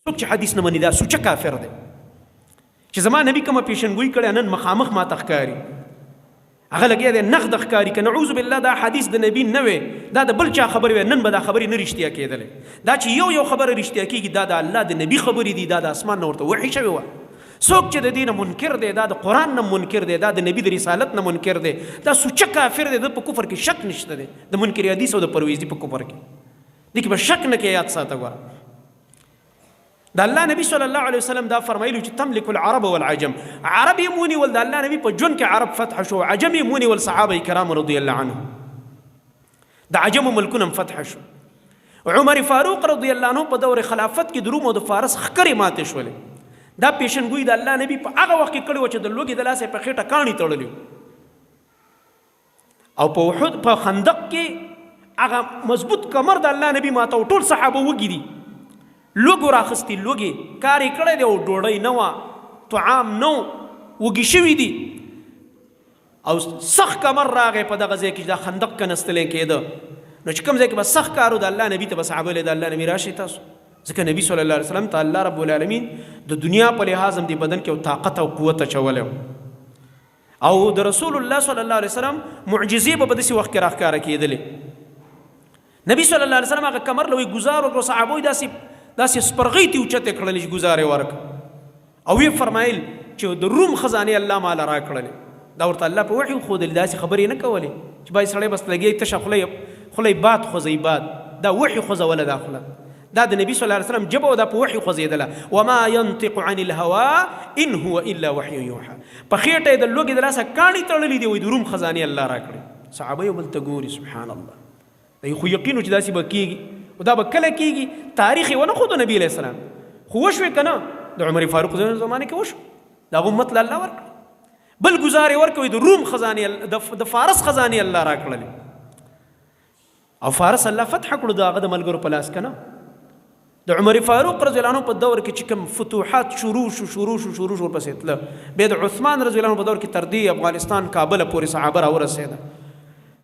څوک چې حدیث نه مني دا سوچه کافر دی. چې زما نبی کومه پیشنګوئی کړې نن مخامخ ما تخکاری هغه لګیا دی نقد ښکاري که نعوذ بالله دا حدیث د نبی نه وي دا د بل چا خبرې وي نن به دا خبرې نه رښتیا کېدلې. دا چې یو خبره رښتیا کېږي دا د الله د نبی خبرې دي دا د اسمان نه ورته وحی شوې وه. څوک چې د دې نه منکر دی دا د قرآن نه منکر دی دا د نبی د رسالت نه منکر دی دا سوچه کافر دی. د په کفر کې شک نشته دی د منکر حدیث او د پرویزي په کفر کې دې کې به شک نه کې. یاد ساته ګوره د الله نبی صلی الله علیه وسلم دا فرمایلو چې تملک العرب والعجم. عرب یې مونیول د الله نبی په ژوند کې عرب فتح شو، عجم یې مونیول صحابه کرام رضی الله عنهم د عجمو ملکونه فتح شو. عمر فاروق رضی الله عنه په دور خلافت کې د روم او د فارس ښکرې ماتې شولې. دا پیشنګوئی د الله نبی په هغه وخت کې کړې وه چې د لوږې د لاسه په خېټه کاڼي تړلي او په احد په خندق کې هغه مضبوط کمر د الله نبی ماته ټول صحابه وږي دي لوګو راخستی لوګي کار یې کړی دی او ډوډۍ نه وه طعام نه وږي شوي دي او سخت کمر راغی په دغه ځای کې دا خندق کنستلی کېده. نو چې کوم ځای کې به سخت کار و د الله نبي ته به صحابه ویل د الله نبي راشئ تاسو ځکه نبي صلی الله علیه وسلم ته الله رب العالمین د دنیا په لحاظ هم د بدن کې یو طاقت او قوت اچولی او د رسول الله صلی الله علیه وسلم معجزې به په داسې وخت کې راښکاره کېدلې. نبي صلی الله علیه وسلم هغه کمر له ګزار وکړو صحابو یې داسې سپرغۍ ته اوچتې کړلې چې ګزار یې ورکړه او ویې فرمایل چې د روم خزانې الله ماله راکړلې. دا ورته الله په وحي وښودلې داسې خبرې نه کولې چې باید سړی بس لګیا تشه خوله باد خوځوي باد دا وحي خوځوله دا خوله دا د نبي صلی الله علیه وسلم جبه او دا په وحي خوځېدله. وما ينطق عن الهوا ان هو الا وحي يوحى. په خېټه یې د لوږې د لاسه کاڼي تړلي دي وایي د روم خزانې الله راکړې. صحابه یو بل ته ګوري سبحان الله دا خو یقین و چې داسې به کېږي او دا به کله کېږي. تاریخ یې ونه ښودو نبي علیه السلام خو وشوې که نه د عمر فاروق زمانه کې وشو د هغه امت له الله ورکړه. بل ګزار یې ورکوي د روم خزانې د فارس خزانې الله راکړلې او فارس الله فتح کړو د هغه د ملګرو په لاس که نه. د عمر فاروق رضی الله عنه په دور کې چې کوم فتوحات شروع شو ورپسې تله بیا د عثمان رضی الله عنه په دور کې تر دې افغانستان کابل پورې صحابه راورسېده